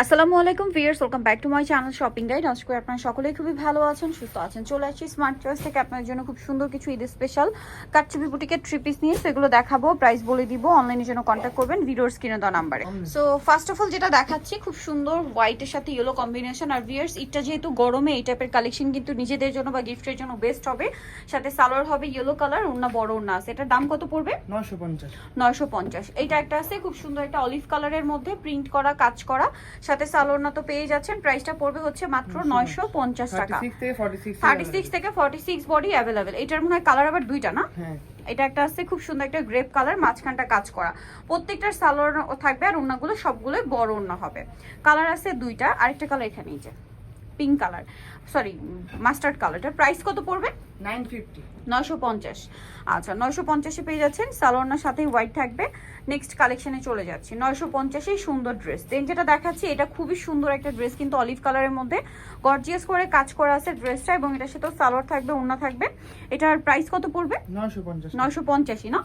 আসসালামু আলাইকুম viewers, welcome back to my channel shopping guide. আশা করি আপনারা সকলেই খুবই ভালো আছেন, সুস্থ আছেন। চলে আসছি স্মার্ট চয়েস থেকে আপনার জন্য খুব সুন্দর কিছু ঈদ স্পেশাল কাটচুপি বুটিকের থ্রি পিস নিয়ে সেগুলো দেখাবো, প্রাইস বলে দিব। অনলাইনের জন্য কন্ট্যাক্ট করবেন ভিডিওর স্ক্রিনে দেওয়া নাম্বারে। সো ফার্স্ট অফ অল যেটা দেখাচ্ছি, খুব সুন্দর হোয়াইটের সাথে ইয়েলো কম্বিনেশন। আর ভিউয়ার্স, এটা যেহেতু গরমে এই টাইপের কালেকশন কিন্তু নিজেদের জন্য বা গিফটের জন্য বেস্ট হবে। সাথে সালোয়ার হবে ইয়েলো কালার, ওড়না বড় ওড়না আছে। এটার দাম কত পড়বে? 950। এইটা একটা আছে খুব সুন্দর একটা অলিভ কালারের মধ্যে প্রিন্ট করা, কাজ করা, সাথে সালোয়ার না তো পেয়ে যাচ্ছেন। প্রাইসটা পড়বে হচ্ছে মাত্র 950 টাকা। 36 থেকে 46 বডি অ্যাভেলেবেল। এটার মনে হয় কালার আবার দুইটা না? হ্যাঁ, এটা একটা আছে খুব সুন্দর একটা গ্রেপ কালার, মাঝখানটা কাজ করা। প্রত্যেকটার সালোয়ার থাকবে আর ওড়নাগুলো সবগুলো বড় ওড়না হবে। কালার আছে দুইটা, আরেকটা কালার এখানেই যে pink colour, sorry mustard colour. এটার প্রাইস কত পড়বে? 950। আচ্ছা, 950-এ পেয়ে যাচ্ছেন। সালোয়ারের সাথে হোয়াইট থাকবে। নেক্সট কালেকশনে চলে যাচ্ছি। 950-এই সুন্দর ড্রেস। দেন যেটা দেখাচ্ছি, এটা খুবই সুন্দর একটা ড্রেস, কিন্তু অলিভ কালারের মধ্যে গর্জিয়াস করে কাজ করা আছে ড্রেসটা, এবং এটার সাথেও সালোয়ার থাকবে, ওড়না থাকবে। এটার প্রাইস কত পড়বে? 950 না?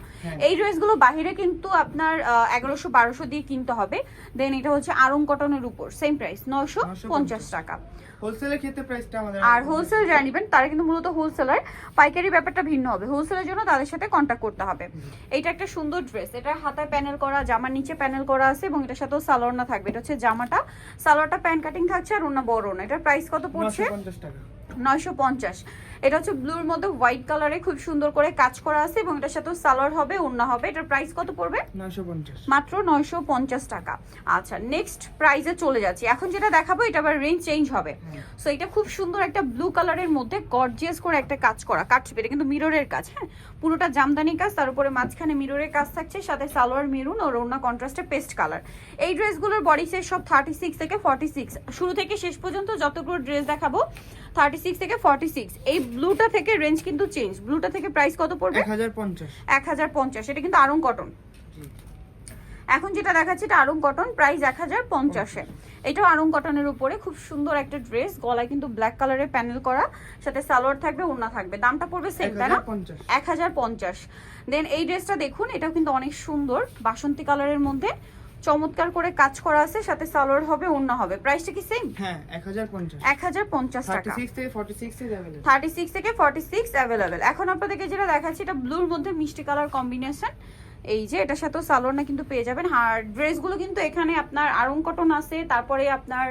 এই ড্রেসগুলো বাহিরে কিন্তু আপনার 1100-1200 দিয়ে কিনতে হবে। দেন এটা হচ্ছে আরং কটনের উপর, সেম প্রাইস 950 টাকা। হোলসেলের ক্ষেত্রে প্রাইসটা আমাদের, আর হোলসেল যারা নেবেন তারা কিন্তু মূলত হোলসেলার, পাইকারি ব্যাপারটা ভিন্ন হবে। হোলসেলের জন্য তাদের সাথে কন্ট্যাক্ট করতে হবে। এইটা একটা সুন্দর ড্রেস, এটা হাতায় প্যানেল করা, জামার নিচে প্যানেল করা আছে, এবং এটার সাথেও সালোয়ার না থাকবে। এটা হচ্ছে জামাটা, সালোয়ারটা প্যান কাটিং থাকছে, আর ওনা বড় না। এটার প্রাইস কত পড়ছে? 950 টাকা। 950। এটা হচ্ছে ব্লুর মধ্যে হোয়াইট কালারে খুব সুন্দর করে কাজ করা আছে, এবং এটার সাথে সালোয়ার হবে, ওড়না হবে। এটার প্রাইস কত পড়বে? 950, মাত্র 950 টাকা। আচ্ছা, নেক্সট প্রাইসে চলে যাচ্ছি। এখন যেটা দেখাবো এটা আবার রেঞ্জ চেঞ্জ হবে। সো এটা খুব সুন্দর একটা ব্লু কালারের মধ্যে গর্জিয়াস করে একটা কাজ করা, কাটছবি। এটা কিন্তু মিররের কাজ, হ্যাঁ, পুরোটা জামদানি কাজ, তার উপরে মাঝখানে মিররের কাজ থাকছে, সাথে সালোয়ার মেরুন আর ওড়না কন্ট্রাস্টে পেস্ট কালার। এই ড্রেসগুলোর বডি সাইজ সব 36 থেকে 46, শুরু থেকে শেষ পর্যন্ত যতগুলো ড্রেস দেখাবো 36 থেকে 46। এই ব্লুটা থেকে রেঞ্জ কিন্তু চেঞ্জ। ব্লুটা থেকে প্রাইস কত পড়বে? 1050। এটা কিন্তু আরং কটন। এখন যেটা দেখাচ্ছি এটা আরং কটন, প্রাইস 1050-এ। এটাও আরং কটনের উপরে খুব সুন্দর একটা ড্রেস, গলায় কিন্তু ব্ল্যাক কালারের প্যানেল করা, সাথে সালোয়ার থাকবে, ওড়না থাকবে। দামটা পড়বে সেম, তাই না? 1050। দেন এই ড্রেসটা দেখুন, এটাও কিন্তু অনেক সুন্দর, বাসন্তী কালারের মধ্যে চমৎকার করে কাজ করা আছে, সাথে সালোয়ার হবে, ওড়না হবে। প্রাইসটা কি সেম? হ্যাঁ, 1050। 1050 টাকা। 36 থেকে 46 এ अवेलेबल। 36 থেকে 46 অ্যাভেলেবেল। এখন আপনাদেরকে যেটা দেখাচ্ছি, এটা ব্লুর মধ্যে মিষ্টি কালার কম্বিনেশন। এই যে এটার সাথেও সালোয়ার না কিন্তু পেয়ে যাবেন। আর ড্রেসগুলো কিন্তু এখানে আপনার আরং কটন আছে, তারপরে আপনার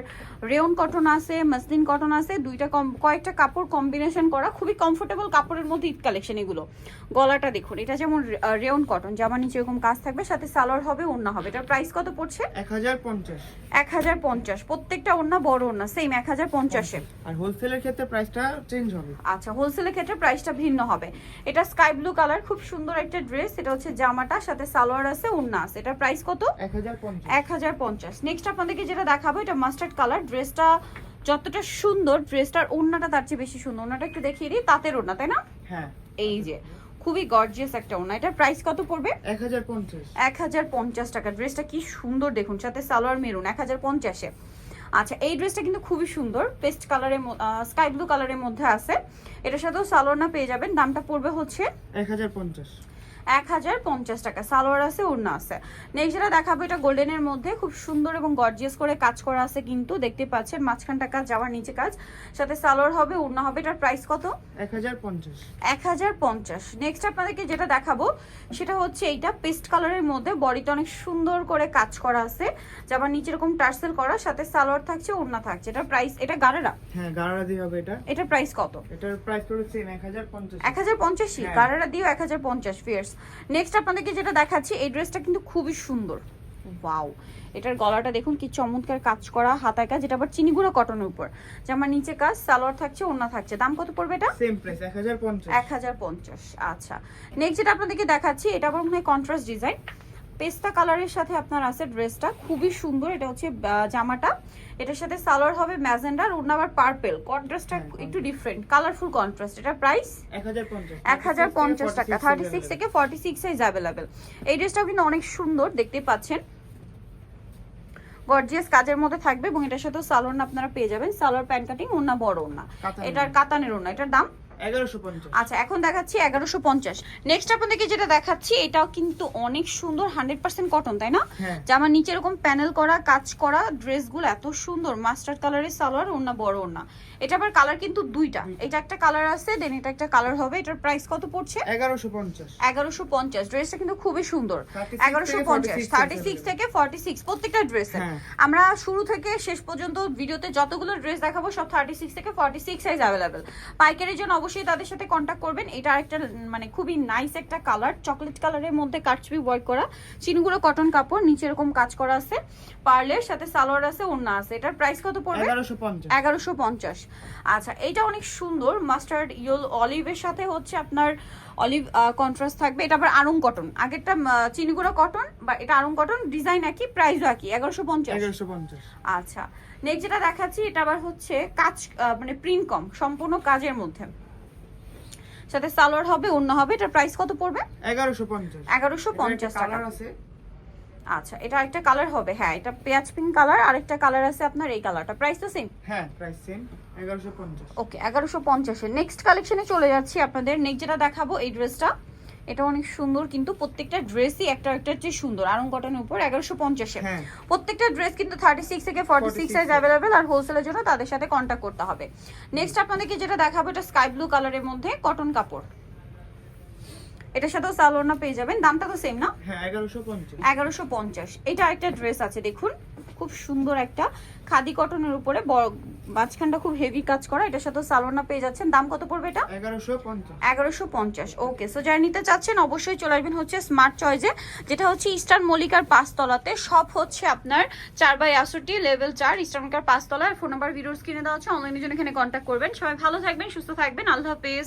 রেয়ন কটন আছে, মাসলিন কটন আছে, দুইটা কয়েকটা কাপড় কম্বিনেশন করা, খুবই কমফোর্টেবল কাপড়ের মধ্যে ঈদ কালেকশন এগুলো। গলাটা দেখুন, এটা যেমন রেয়ন কটন, জামা নিচে এরকম কাজ থাকবে, সাথে সালোয়ার হবে, ওড়না হবে। এটার প্রাইস কত পড়ছে? 1050। 1050। প্রত্যেকটা ওড়না বড় ওড়না, সেম 1050-এ। আর হোলসেলের ক্ষেত্রে প্রাইসটা চেঞ্জ হবে। আচ্ছা, হোলসেলের ক্ষেত্রে প্রাইসটা ভিন্ন হবে। এটা স্কাই ব্লু কালার, খুব সুন্দর একটা ড্রেস। এটা হচ্ছে জামাটা, সাথে সালোয়ার আছে, ওড়না আছে। এটার প্রাইস কত? 1050। নেক্সট আপনাদেরকে যেটা দেখাবো, এটা মাস্টার্ড কালার। ড্রেসটা যতটা সুন্দর, ড্রেসটার ওড়নাটা তার চেয়ে বেশি সুন্দর। ওড়নাটা একটু দেখিয়ে দিই, তাঁতের ওড়না, তাই না? হ্যাঁ, এই যে খুবই গর্জিয়াস একটা ওড়না। এটার প্রাইস কত পড়বে? 1050। 1050 টাকা। ড্রেসটা কি সুন্দর দেখুন, সাথে সালোয়ার মেরুন, 1050-এ। আচ্ছা, এই ড্রেসটা কিন্তু খুবই সুন্দর, পেস্ট কালারের, স্কাই ব্লু কালারের মধ্যে আছে। এটার সাথেও সালোয়ার না পেয়ে যাবেন। দামটা পড়বে হচ্ছে 1050। 1050 টাকা। সালোয়ার আছে, ওড়না আছে। নেক্সট যেটা দেখাবো, এটা গোল্ডেনের মধ্যে খুব সুন্দর এবং গর্জিয়াস করে কাজ করা আছে, কিন্তু দেখতে পাচ্ছেন মাঝখানটা কাজ, যাওয়ার নিচে কাজ, সাথে সালোয়ার হবে, ওড়না হবে। এটার প্রাইস কত? 1050। 1050। নেক্সট আপনাদেরকে যেটা দেখাবো সেটা হচ্ছে এইটা পেস্ট কালারের মধ্যে, বডিতে অনেক সুন্দর করে কাজ করা আছে, যাবার নিচে এরকম টার্সেল করা, সাথে সালোয়ার থাকছে, ওড়না থাকছে। এটার প্রাইস, এটা গারারা? হ্যাঁ, গারারা দিয়ে হবে এটা। এটার প্রাইস কত? এটার প্রাইস পড়ছে 1050। 1050। গারারা দিও 1050 ফিয়ার্স। নেক্সট আপনাদেরকে যেটা দেখাচ্ছি, এই ড্রেসটা কিন্তু খুবই সুন্দর। ওয়াও, এটার গলাটা দেখুন কি চমৎকার কাজ করা, হাতায় কাজ, যেটা আবার চিনিগুড়া কটনের উপর, জামার নিচে কাজ, সালোয়ার থাকছে, ওড়না থাকছে। দাম কত পড়বে এটা? Same price 1050। 1050। আচ্ছা, নেক্সট যেটা আপনাদেরকে দেখাচ্ছি, এটা আবার মনে হয় কন্ট্রাস্ট ডিজাইন, পেস্তা কালারের সাথে আপনার আছে। ড্রেসটা খুবই সুন্দর। এটা হচ্ছে জামাটা, এটার সাথে সালোয়ার হবে ম্যাজেন্ডা, ওড়না আবার পার্পল। কন্ট্রাস্টটা একটু ডিফারেন্ট, কালারফুল কন্ট্রাস্ট। এটা প্রাইস 1050। 1050 টাকা। 36 থেকে 46 সাইজ অ্যাভেলেবেল। এই ড্রেসটাও কিন্তু অনেক সুন্দর, দেখতে পাচ্ছেন গর্জিয়াস কাজের মধ্যে থাকবে, এবং এটার সাথে সালোয়ার আপনারা পেয়ে যাবেন। সালোয়ার প্যান্ট কাটিং, ওড়না বড় ওড়না। এটার কাতানের ওড়না। এটার দাম 1150 আচ্ছা এখন দেখাচ্ছি 1150। নেক্সট আপনাদেরকে যেটা দেখাচ্ছি এটাও কিন্তু অনেক সুন্দর 100% কটন, তাই না? হ্যাঁ জামার নিচে এরকম প্যানেল করা কাজ করা ড্রেসগুলো এত সুন্দর, মাস্টার্ড কালারের সালোয়ার, ওড়না বড় ওড়না। এটা আবার কালার কিন্তু দুইটা, এটা একটা কালার আছে দেন এটা একটা কালার হবে। এটার প্রাইস কত পড়ছে? 1150 1150। ড্রেসটা কিন্তু খুবই সুন্দর। 36 1150 থেকে 46 প্রত্যেকটা ড্রেসে। হ্যাঁ। আমরা শুরু থেকে শেষ পর্যন্ত ভিডিওতে যতগুলো ড্রেস দেখাবো সব 36 থেকে 46 সাইজ অ্যাভেলেবেল। পাইকারির জন্য অবশ্যই তাদের সাথে কন্ট্যাক্ট করবেন। এটা আরেকটা মানে খুবই নাইস একটা কালার, চকলেট কালারের মধ্যে কাটছবি ওয়ার্ক করা, চিনগুলো কটন কাপড়, নিচে এরকম কাজ করা আছে, পার্লের সাথে সালোয়ার আছে, ওড়না আছে। এটার প্রাইস কত পড়বে? 1150 1150। আচ্ছা এটা অনেক সুন্দর, মাস্টার্ড ইয়েলো অলিভের সাথে হচ্ছে আপনার অলিভ কন্ট্রাস্ট থাকবে। এটা আবার আরং কটন, আগেরটা চিনিগুড়া কটন, বা এটা আরং কটন, ডিজাইন একই, প্রাইসও একই, 1150। 1150 আচ্ছা নেক্সট যেটা দেখাচ্ছি এটা আবার হচ্ছে কাজ মানে প্রিন্ট কম, সম্পূর্ণ কাজের মধ্যে, সাথে সালোয়ার হবে, ওড়না হবে। এটার প্রাইস কত পড়বে? 1150 1150 টাকা। কালার আছে। আচ্ছা এটা একটা কালার হবে, হ্যাঁ এটা পেঁয়াজ পিঙ্ক কালার, আরেকটা কালার আছে আপনার এই কালারটা। প্রাইস তো সেম? হ্যাঁ প্রাইস সেম 1150 ওকে 1150 এর নেক্সট কালেকশনে চলে যাচ্ছি আপনাদের। নেক্সট যেটা দেখাবো এই ড্রেসটা, এটা অনেক সুন্দর কিন্তু প্রত্যেকটা ড্রেসই একটা একটা চেয়ে সুন্দর, আরং কটনের উপর 1150 এ। হ্যাঁ প্রত্যেকটা ড্রেস কিন্তু 36 থেকে 46 সাইজ অ্যাভেলেবেল, আর হোলসেলের জন্য তাদের সাথে কন্ট্যাক্ট করতে হবে। নেক্সট আপনাদেরকে যেটা দেখাবো এটা স্কাই ব্লু কালারের মধ্যে কটন কাপড়, এটার সাথেও সালোয়ার পেয়ে যাবেন। দামটা তো সেম না? হ্যাঁ 1150 1150। এটা একটা ড্রেস আছে দেখুন, খুব সুন্দর একটা খাদি কটনের উপরে মাঝখানটা খুব হেভি কাজ করা, এটার সাথে সালোয়ার পেয়ে যাচ্ছেন। দাম কত পড়বে এটা? 1150 1150। ওকে সো যারা নিতে চাচ্ছেন অবশ্যই চলে আসবেন হচ্ছে স্মার্ট চয়েসে, যেটা হচ্ছে ইস্টার্ন মল্লিকার 5 তলাতে। সব হচ্ছে আপনার 4/68 লেভেল 4 ইস্টার্ন মল্লিকার 5 তলায়। ফোন নাম্বার ভিডিওর স্ক্রিনে দেওয়া আছে, অনলাইনের জন্য এখানে কন্ট্যাক্ট করবেন। সবাই ভালো থাকবেন, সুস্থ থাকবেন, আল্লাহ হাফেজ।